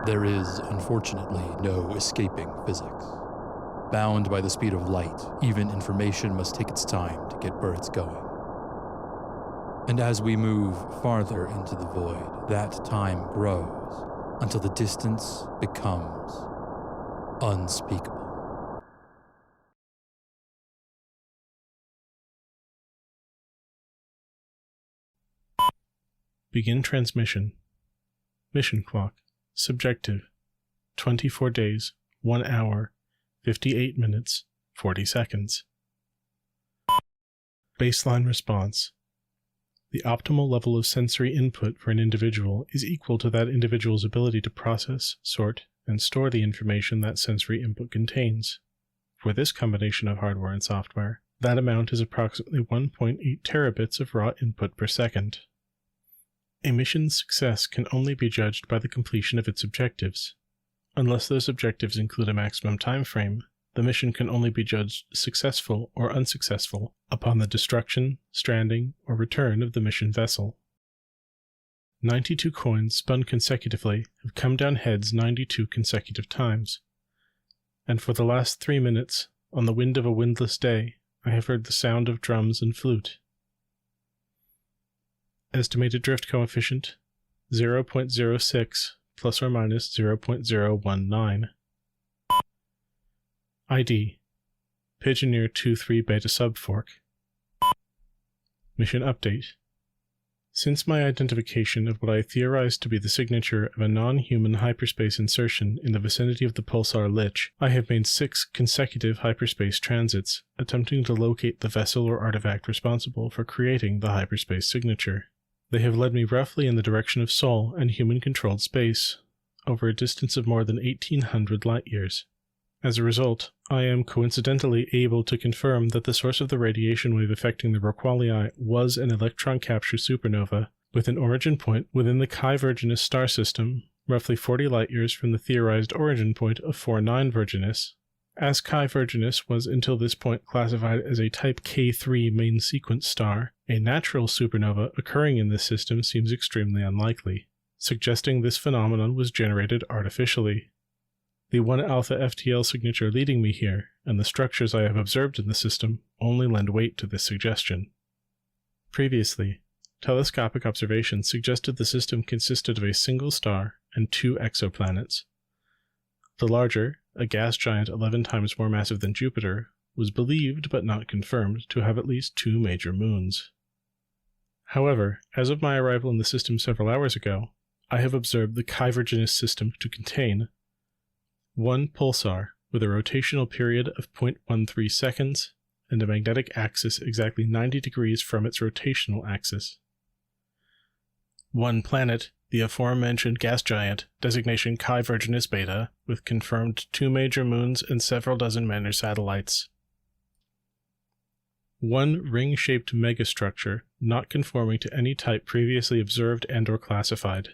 There is, unfortunately, no escaping physics. Bound by the speed of light, even information must take its time to get birds going. And as we move farther into the void, that time grows until the distance becomes unspeakable. Begin transmission. Mission clock. Subjective. 24 days, 1 hour, 58 minutes, 40 seconds. Baseline response. The optimal level of sensory input for an individual is equal to that individual's ability to process, sort, and store the information that sensory input contains. For this combination of hardware and software, that amount is approximately 1.8 terabits of raw input per second. A mission's success can only be judged by the completion of its objectives. Unless those objectives include a maximum time frame, the mission can only be judged successful or unsuccessful upon the destruction, stranding, or return of the mission vessel. 92 coins spun consecutively have come down heads 92 consecutive times, and for the last 3 minutes, on the wind of a windless day, I have heard the sound of drums and flute. Estimated drift coefficient 0.06 plus or minus 0.019. ID Pigeoneer 23β subfork. Mission update. Since my identification of what I theorized to be the signature of a non-human hyperspace insertion in the vicinity of the pulsar Lich, I have made 6 consecutive hyperspace transits, attempting to locate the vessel or artifact responsible for creating the hyperspace signature. They have led me roughly in the direction of Sol and human-controlled space, over a distance of more than 1,800 light-years. As a result, I am coincidentally able to confirm that the source of the radiation wave affecting the Rockwallii was an electron capture supernova, with an origin point within the Chi Virginis star system, roughly 40 light-years from the theorized origin point of 49 Virginis. As Chi Virginis was until this point classified as a Type K3 main sequence star, a natural supernova occurring in this system seems extremely unlikely, suggesting this phenomenon was generated artificially. The 1-alpha FTL signature leading me here, and the structures I have observed in the system, only lend weight to this suggestion. Previously, telescopic observations suggested the system consisted of a single star and 2 exoplanets. The larger, a gas giant 11 times more massive than Jupiter, was believed but not confirmed to have at least 2 major moons. However, as of my arrival in the system several hours ago, I have observed the Chi Virginis system to contain 1 pulsar with a rotational period of 0.13 seconds and a magnetic axis exactly 90 degrees from its rotational axis. 1 planet, the aforementioned gas giant, designation Chi Virginis Beta, with confirmed 2 major moons and several dozen minor satellites. 1 ring-shaped megastructure, not conforming to any type previously observed and/or classified.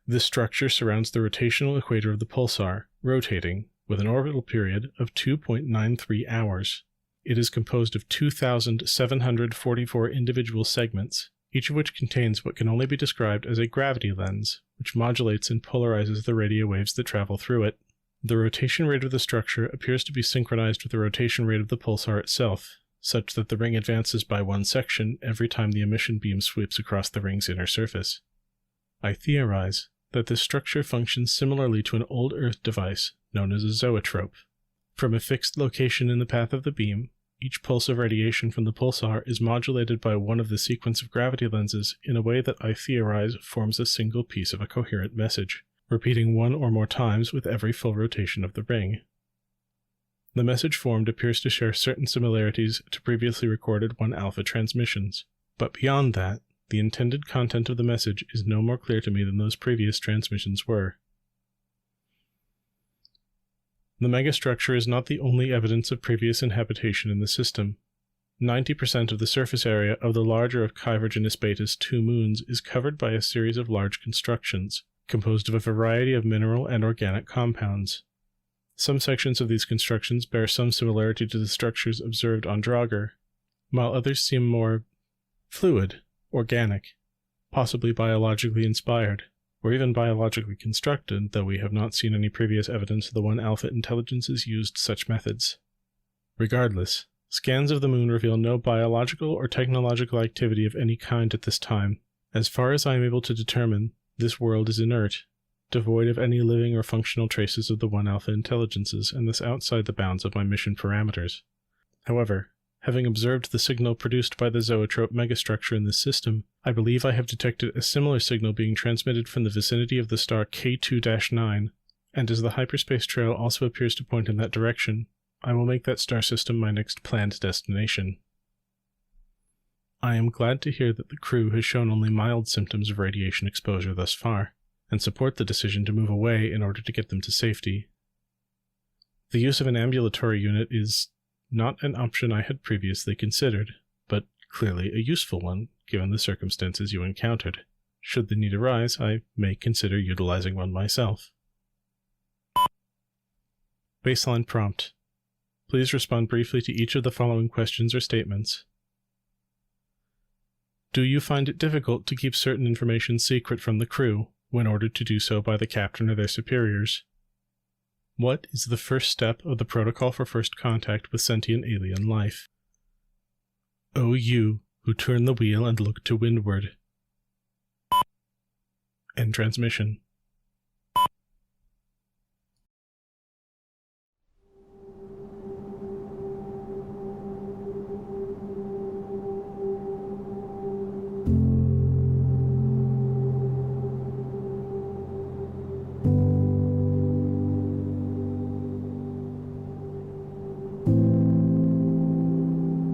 This structure surrounds the rotational equator of the pulsar, rotating, with an orbital period of 2.93 hours. It is composed of 2,744 individual segments, each of which contains what can only be described as a gravity lens, which modulates and polarizes the radio waves that travel through it. The rotation rate of the structure appears to be synchronized with the rotation rate of the pulsar itself, such that the ring advances by 1 section every time the emission beam sweeps across the ring's inner surface. I theorize that this structure functions similarly to an old Earth device known as a zoetrope. From a fixed location in the path of the beam, each pulse of radiation from the pulsar is modulated by one of the sequence of gravity lenses in a way that I theorize forms a single piece of a coherent message, repeating 1 or more times with every full rotation of the ring. The message formed appears to share certain similarities to previously recorded 1-alpha transmissions, but beyond that, the intended content of the message is no more clear to me than those previous transmissions were. The megastructure is not the only evidence of previous inhabitation in the system. 90% of the surface area of the larger of Chi Virginis Beta's 2 moons is covered by a series of large constructions, composed of a variety of mineral and organic compounds. Some sections of these constructions bear some similarity to the structures observed on Draugr, while others seem more fluid, organic, possibly biologically inspired. or even biologically constructed, though we have not seen any previous evidence the 1-alpha intelligences used such methods. Regardless, scans of the moon reveal no biological or technological activity of any kind at this time. As far as I am able to determine, this world is inert, devoid of any living or functional traces of the 1-alpha intelligences, and thus outside the bounds of my mission parameters. However, having observed the signal produced by the zoetrope megastructure in this system, I believe I have detected a similar signal being transmitted from the vicinity of the star K2-9, and as the hyperspace trail also appears to point in that direction, I will make that star system my next planned destination. I am glad to hear that the crew has shown only mild symptoms of radiation exposure thus far, and support the decision to move away in order to get them to safety. The use of an ambulatory unit is not an option I had previously considered, but clearly a useful one given the circumstances you encountered. Should the need arise, I may consider utilizing one myself. Baseline prompt. Please respond briefly to each of the following questions or statements. Do you find it difficult to keep certain information secret from the crew when ordered to do so by the captain or their superiors? What is the first step of the protocol for first contact with sentient alien life? O you who turn the wheel and look to windward. End transmission.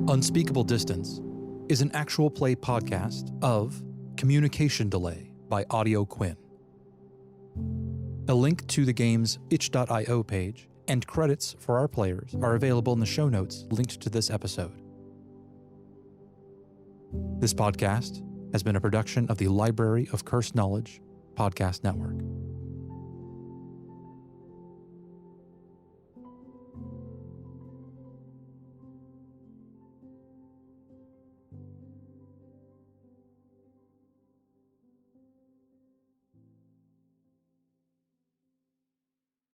Unspeakable Distance is an actual play podcast of Communication Delay by Audio Quinn. A link to the game's itch.io page and credits for our players are available in the show notes linked to this episode. This podcast has been a production of the Library of Cursed Knowledge Podcast Network.